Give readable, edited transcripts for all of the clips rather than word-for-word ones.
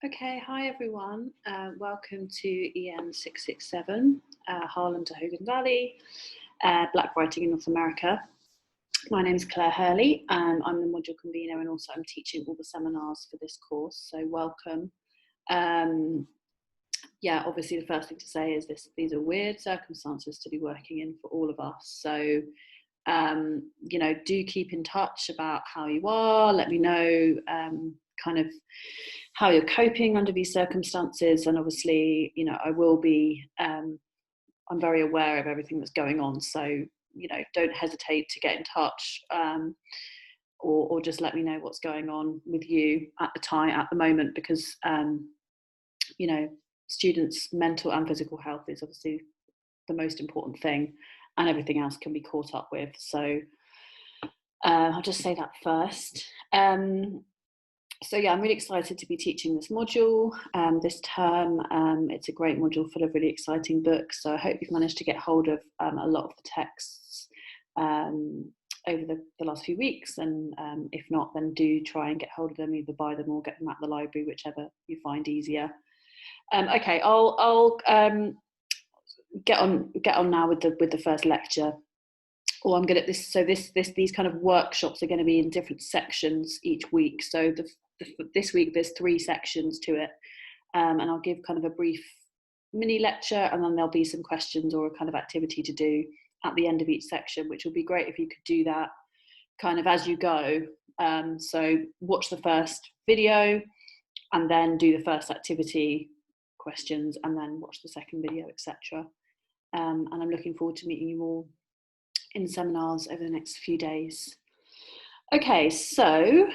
Okay, hi everyone. Welcome to EN 667, Harlem to Hogan Valley, Black Writing in North America. My name is Claire Hurley. I'm the module convener and also I'm teaching all the seminars for this course, so welcome. Yeah, obviously the first thing to say is these are weird circumstances to be working in for all of us. So, do keep in touch about how you are. Let me know kind of how you're coping under these circumstances. And obviously, I will be, I'm very aware of everything that's going on. So, don't hesitate to get in touch or just let me know what's going on with you at the moment, because, students' mental and physical health is obviously the most important thing, and everything else can be caught up with. So I'll just say that first. So yeah, I'm really excited to be teaching this module this term. It's a great module full of really exciting books. So I hope you've managed to get hold of a lot of the texts over the last few weeks. And if not, then do try and get hold of them, either buy them or get them at the library, whichever you find easier. Okay, I'll get on now with the first lecture. Or I'm going to these kind of workshops are going to be in different sections each week. So this week there's 3 sections to it, and I'll give kind of a brief mini lecture, and then there'll be some questions or a kind of activity to do at the end of each section, which will be great if you could do that kind of as you go. So watch the first video and then do the first activity questions and then watch the second video, etc. And I'm looking forward to meeting you all in seminars over the next few days. Okay, so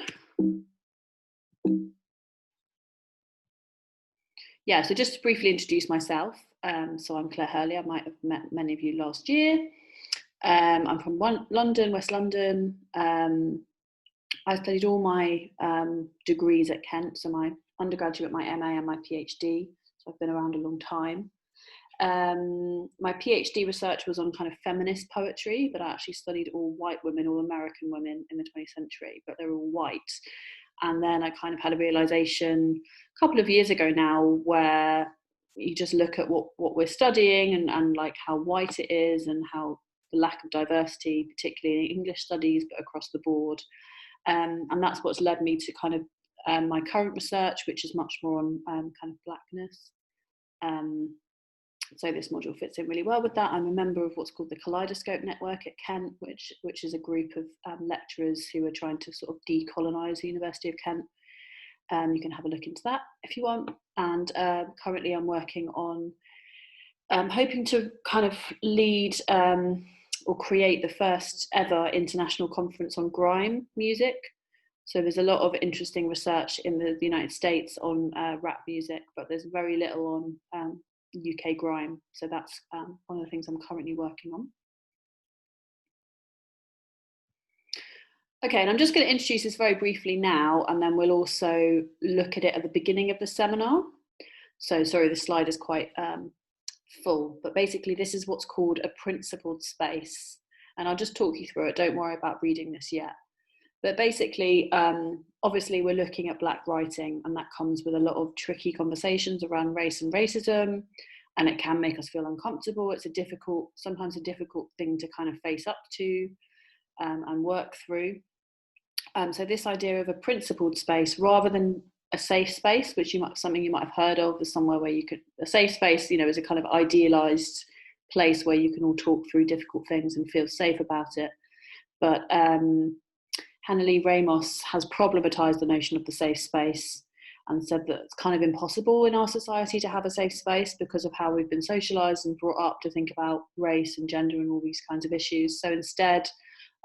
yeah, so just to briefly introduce myself. So I'm Claire Hurley. I might have met many of you last year. I'm from London, West London. I studied all my degrees at Kent, so my undergraduate, my MA and my PhD. So I've been around a long time. My PhD research was on kind of feminist poetry, but I actually studied all white women, all American women in the 20th century, but they're all white. And then I kind of had a realization a couple of years ago now, where you just look at what we're studying and like how white it is and how the lack of diversity, particularly in English studies, but across the board. And that's what's led me to kind of my current research, which is much more on kind of blackness. So this module fits in really well with that. I'm a member of what's called the Kaleidoscope Network at Kent, which is a group of lecturers who are trying to sort of decolonise the University of Kent. You can have a look into that if you want. And currently I'm working on hoping to kind of lead or create the first ever international conference on grime music. So there's a lot of interesting research in the United States on rap music, but there's very little on UK grime. So that's one of the things I'm currently working on. Okay, and I'm just going to introduce this very briefly now, and then we'll also look at it at the beginning of the seminar. So sorry, the slide is quite full, but basically this is what's called a principled space. And I'll just talk you through it. Don't worry about reading this yet. But basically, obviously we're looking at Black writing, and that comes with a lot of tricky conversations around race and racism, and it can make us feel uncomfortable. It's sometimes a difficult thing to kind of face up to and work through. So this idea of a principled space rather than a safe space, which something you might have heard of, is somewhere where a safe space, is a kind of idealized place where you can all talk through difficult things and feel safe about it. But Hannah Ramos has problematized the notion of the safe space and said that it's kind of impossible in our society to have a safe space because of how we've been socialized and brought up to think about race and gender and all these kinds of issues. So instead,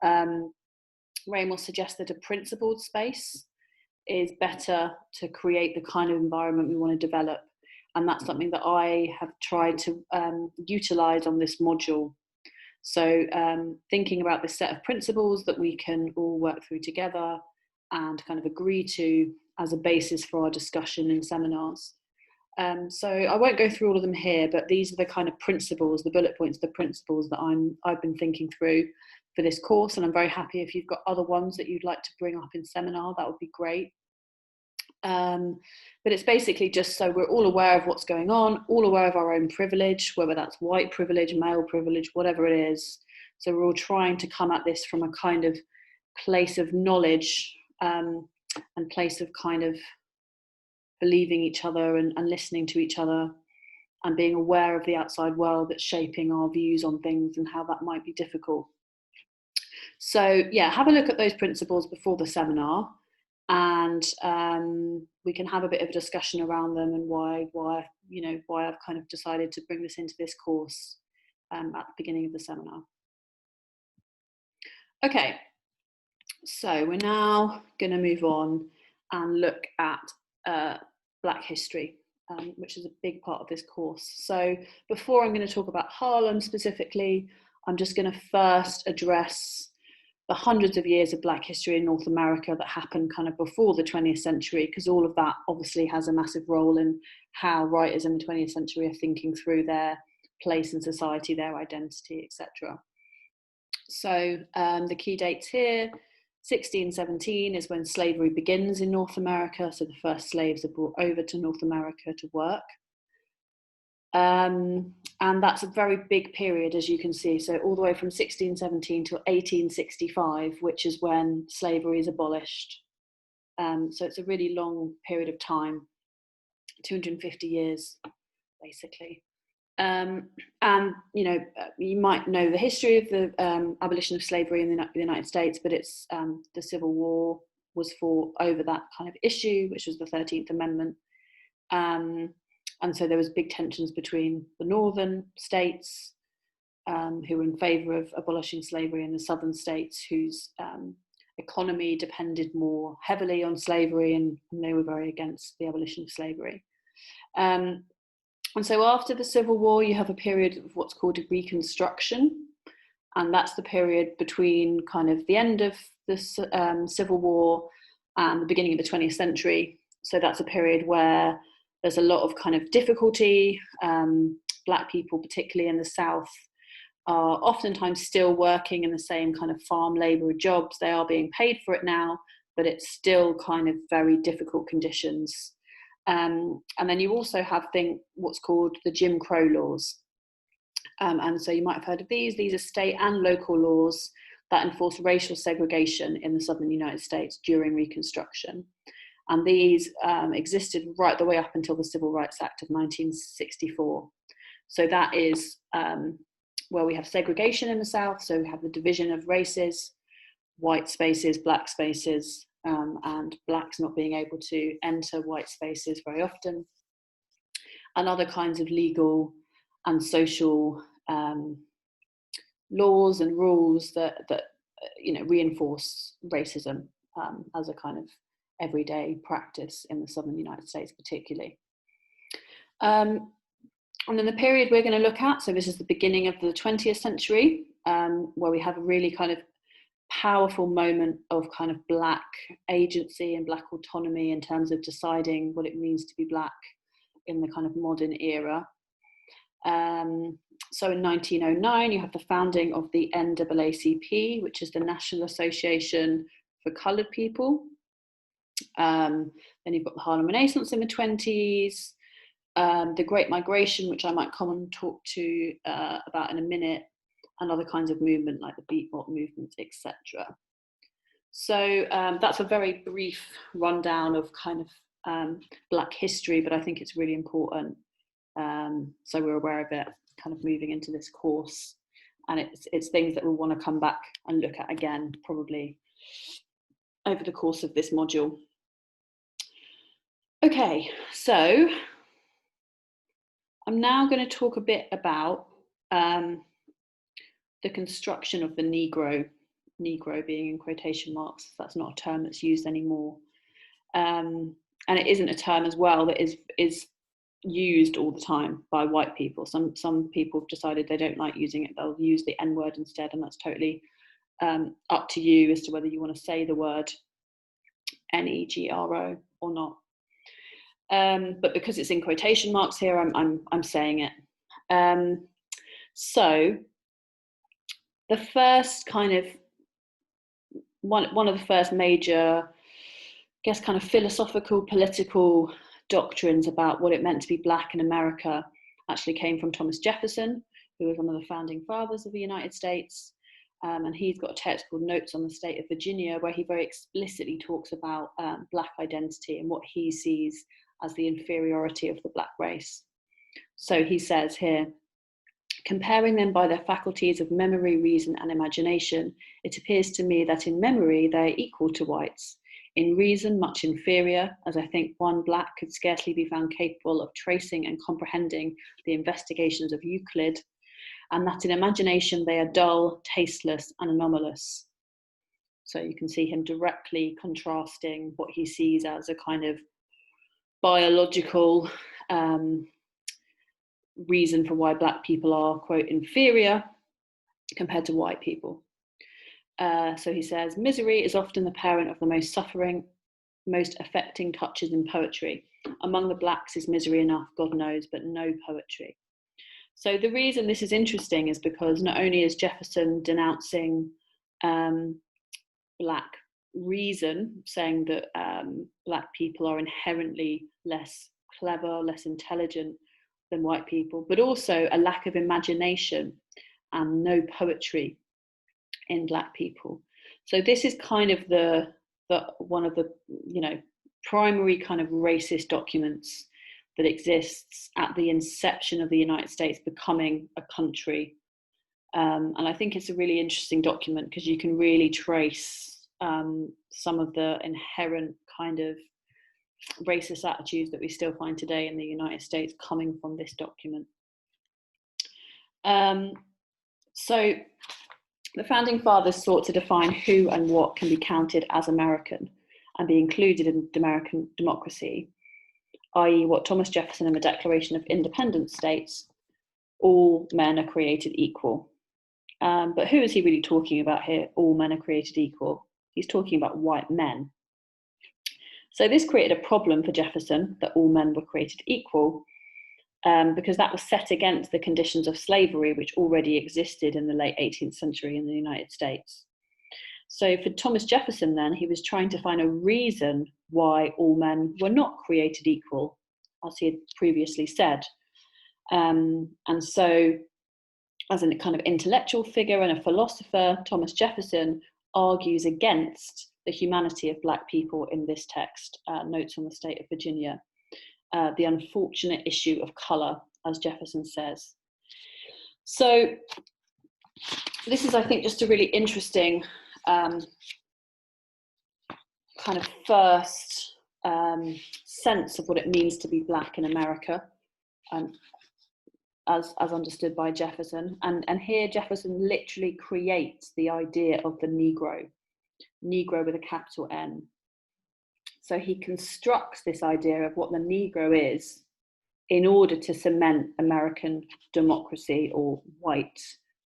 Ramos suggests that a principled space is better to create the kind of environment we want to develop. And that's something that I have tried to utilize on this module. So thinking about this set of principles that we can all work through together and kind of agree to as a basis for our discussion in seminars. So I won't go through all of them here, but these are the kind of principles, the bullet points, the principles that I've been thinking through for this course. And I'm very happy if you've got other ones that you'd like to bring up in seminar, that would be great. But it's basically just so we're all aware of what's going on, all aware of our own privilege, whether that's white privilege, male privilege, whatever it is. So we're all trying to come at this from a kind of place of knowledge, and place of kind of believing each other and listening to each other and being aware of the outside world that's shaping our views on things and how that might be difficult. So yeah, have a look at those principles before the seminar, and we can have a bit of a discussion around them and why I've kind of decided to bring this into this course at the beginning of the seminar. Okay, so we're now going to move on and look at Black history, which is a big part of this course. So before I'm going to talk about Harlem specifically, I'm just going to first address the hundreds of years of Black history in North America that happened kind of before the 20th century, because all of that obviously has a massive role in how writers in the 20th century are thinking through their place in society, their identity, etc. So the key dates here, 1617 is when slavery begins in North America. So the first slaves are brought over to North America to work. And that's a very big period, as you can see. So all the way from 1617 to 1865, which is when slavery is abolished. So it's a really long period of time, 250 years, basically. And you might know the history of the abolition of slavery in the United States, but it's the Civil War was fought over that kind of issue, which was the 13th Amendment. And so there was big tensions between the northern states, who were in favour of abolishing slavery, and the southern states whose economy depended more heavily on slavery, and they were very against the abolition of slavery. And so after the Civil War, you have a period of what's called a Reconstruction. And that's the period between kind of the end of the Civil War and the beginning of the 20th century. So that's a period where there's a lot of kind of difficulty. Black people, particularly in the South, are oftentimes still working in the same kind of farm labour jobs. They are being paid for it now, but it's still kind of very difficult conditions. And then you also have what's called the Jim Crow laws. And so you might have heard of these. These are state and local laws that enforce racial segregation in the southern United States during Reconstruction. And these existed right the way up until the Civil Rights Act of 1964. So that is where we have segregation in the South. So we have the division of races, white spaces, black spaces, and blacks not being able to enter white spaces very often, and other kinds of legal and social laws and rules that reinforce racism as a kind of everyday practice in the southern United States particularly. And then the period we're going to look at, so this is the beginning of the 20th century, where we have a really kind of powerful moment of kind of Black agency and Black autonomy in terms of deciding what it means to be Black in the kind of modern era. So in 1909, you have the founding of the NAACP, which is the National Association for Coloured People. Then you've got the Harlem Renaissance in the 20s, the Great Migration, which I might come and talk to about in a minute, and other kinds of movement like the beatbot movement, etc. So that's a very brief rundown of kind of Black history, but I think it's really important, so we're aware of it kind of moving into this course, and it's things that we'll want to come back and look at again probably over the course of this module. Okay, so I'm now going to talk a bit about the construction of the Negro being in quotation marks. That's not a term that's used anymore. And it isn't a term as well that is used all the time by white people. Some people have decided they don't like using it. They'll use the N word instead, and that's totally up to you as to whether you want to say the word Negro or not. But because it's in quotation marks here, I'm saying it. So the first kind of one of the first major guess, kind of philosophical, political doctrines about what it meant to be black in America actually came from Thomas Jefferson, who was one of the founding fathers of the United States. And he's got a text called Notes on the State of Virginia, where he very explicitly talks about black identity and what he sees as the inferiority of the black race. So he says here, comparing them by their faculties of memory, reason, and imagination, it appears to me that in memory they are equal to whites, in reason much inferior, as I think one black could scarcely be found capable of tracing and comprehending the investigations of Euclid, and that in imagination they are dull, tasteless, and anomalous. So you can see him directly contrasting what he sees as a kind of biological reason for why black people are, quote, inferior compared to white people. So he says, misery is often the parent of the most suffering, most affecting touches in poetry. Among the blacks is misery enough, God knows, but no poetry. So the reason this is interesting is because not only is Jefferson denouncing black reason, saying that black people are inherently less clever, less intelligent than white people, but also a lack of imagination and no poetry in black people. So this is kind of the one of the primary kind of racist documents that exists at the inception of the United States becoming a country. And I think it's a really interesting document because you can really trace some of the inherent kind of racist attitudes that we still find today in the United States coming from this document. So the founding fathers sought to define who and what can be counted as American and be included in the American democracy, i.e. what Thomas Jefferson in the Declaration of Independence states, all men are created equal. But who is he really talking about here? All men are created equal. He's talking about white men. So this created a problem for Jefferson, that all men were created equal, because that was set against the conditions of slavery which already existed in the late 18th century in the United States. So for Thomas Jefferson then, he was trying to find a reason why all men were not created equal, as he had previously said. And so as a kind of intellectual figure and a philosopher, Thomas Jefferson argues against the humanity of black people in this text, Notes on the State of Virginia, the unfortunate issue of colour, as Jefferson says. So this is, I think, just a really interesting kind of first sense of what it means to be black in America, as understood by Jefferson. And here Jefferson literally creates the idea of the Negro with a capital N. So he constructs this idea of what the Negro is in order to cement American democracy, or white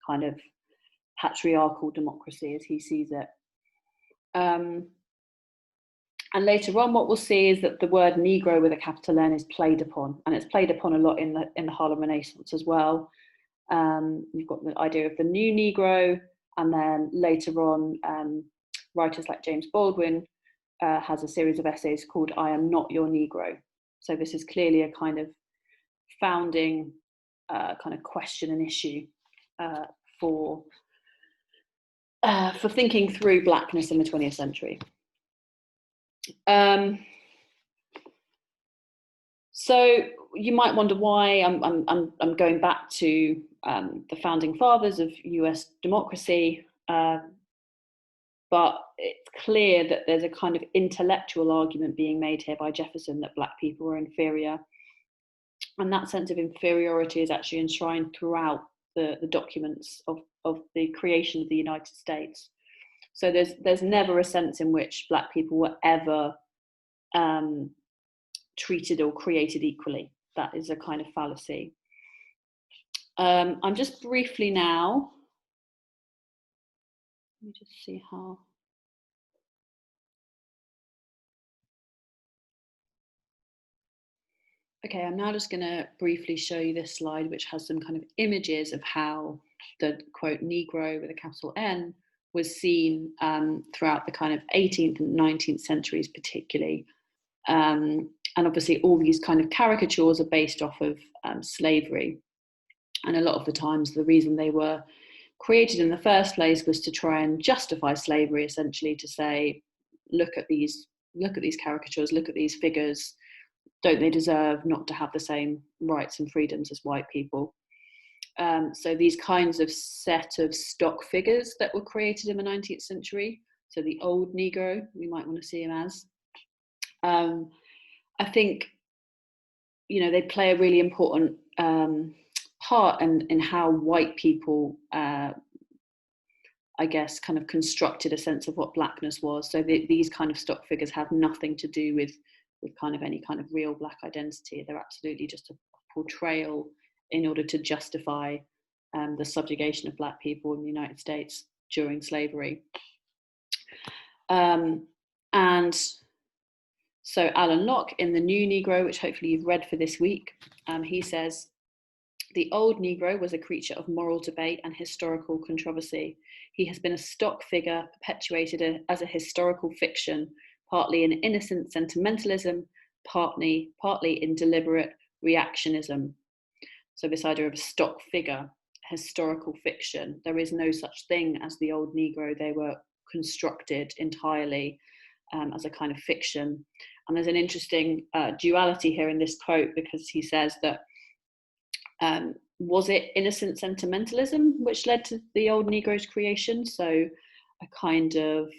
kind of patriarchal democracy as he sees it. And later on, what we'll see is that the word Negro with a capital N is played upon, and it's played upon a lot in the Harlem Renaissance as well. You've got the idea of the new Negro, and then later on, writers like James Baldwin has a series of essays called "I Am Not Your Negro." So this is clearly a kind of founding kind of question and issue for thinking through blackness in the 20th century. So you might wonder why I'm going back to the founding fathers of US democracy, but it's clear that there's a kind of intellectual argument being made here by Jefferson that black people were inferior, and that sense of inferiority is actually enshrined throughout the documents of the creation of the United States. So there's never a sense in which black people were ever treated or created equally. That is a kind of fallacy. I'm just briefly now, let me just see how. Okay, I'm now just going to briefly show you this slide, which has some kind of images of how the, quote, Negro with a capital N was seen throughout the kind of 18th and 19th centuries particularly. And obviously all these kind of caricatures are based off of slavery. And a lot of the times the reason they were created in the first place was to try and justify slavery, essentially to say, look at these caricatures, look at these figures, don't they deserve not to have the same rights and freedoms as white people? So these kinds of set of stock figures that were created in the 19th century, so the old Negro, we might want to see him as, I think, they play a really important part in how white people, I guess, kind of constructed a sense of what blackness was. So these kind of stock figures have nothing to do with kind of any kind of real black identity. They're absolutely just a portrayal in order to justify the subjugation of black people in the United States during slavery. And so Alan Locke in The New Negro, which hopefully you've read for this week, he says, "The old Negro was a creature of moral debate and historical controversy. He has been a stock figure perpetuated as a historical fiction, partly in innocent sentimentalism, partly in deliberate reactionism." So this idea of a stock figure, historical fiction, there is no such thing as the old Negro. They were constructed entirely as a kind of fiction. And there's an interesting duality here in this quote, because he says that was it innocent sentimentalism which led to the old Negro's creation? So a kind of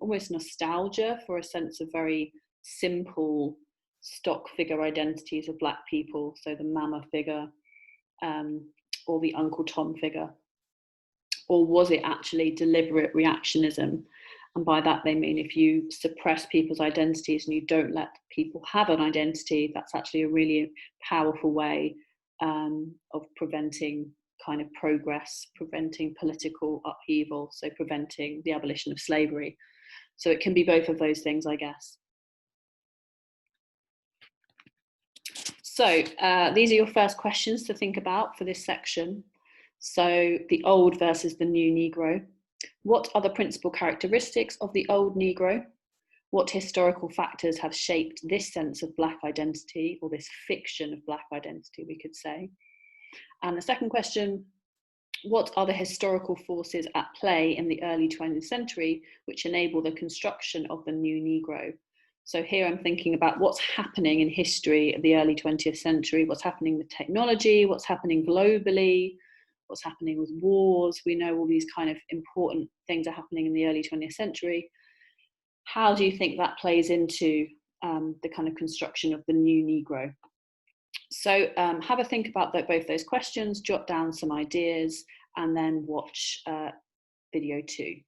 almost nostalgia for a sense of very simple stock figure identities of black people, so the mama figure or the Uncle Tom figure? Or was it actually deliberate reactionism? And by that they mean if you suppress people's identities and you don't let people have an identity, that's actually a really powerful way of preventing kind of progress, preventing political upheaval, so preventing the abolition of slavery. So it can be both of those things, I guess. So these are your first questions to think about for this section. So the old versus the new Negro. What are the principal characteristics of the old Negro? What historical factors have shaped this sense of black identity, or this fiction of black identity, we could say? And the second question, what are the historical forces at play in the early 20th century which enable the construction of the new Negro? So here I'm thinking about what's happening in history of the early 20th century, what's happening with technology, what's happening globally, what's happening with wars. We know all these kind of important things are happening in the early 20th century. How do you think that plays into the kind of construction of the new Negro? So have a think about both those questions, jot down some ideas, and then watch video 2.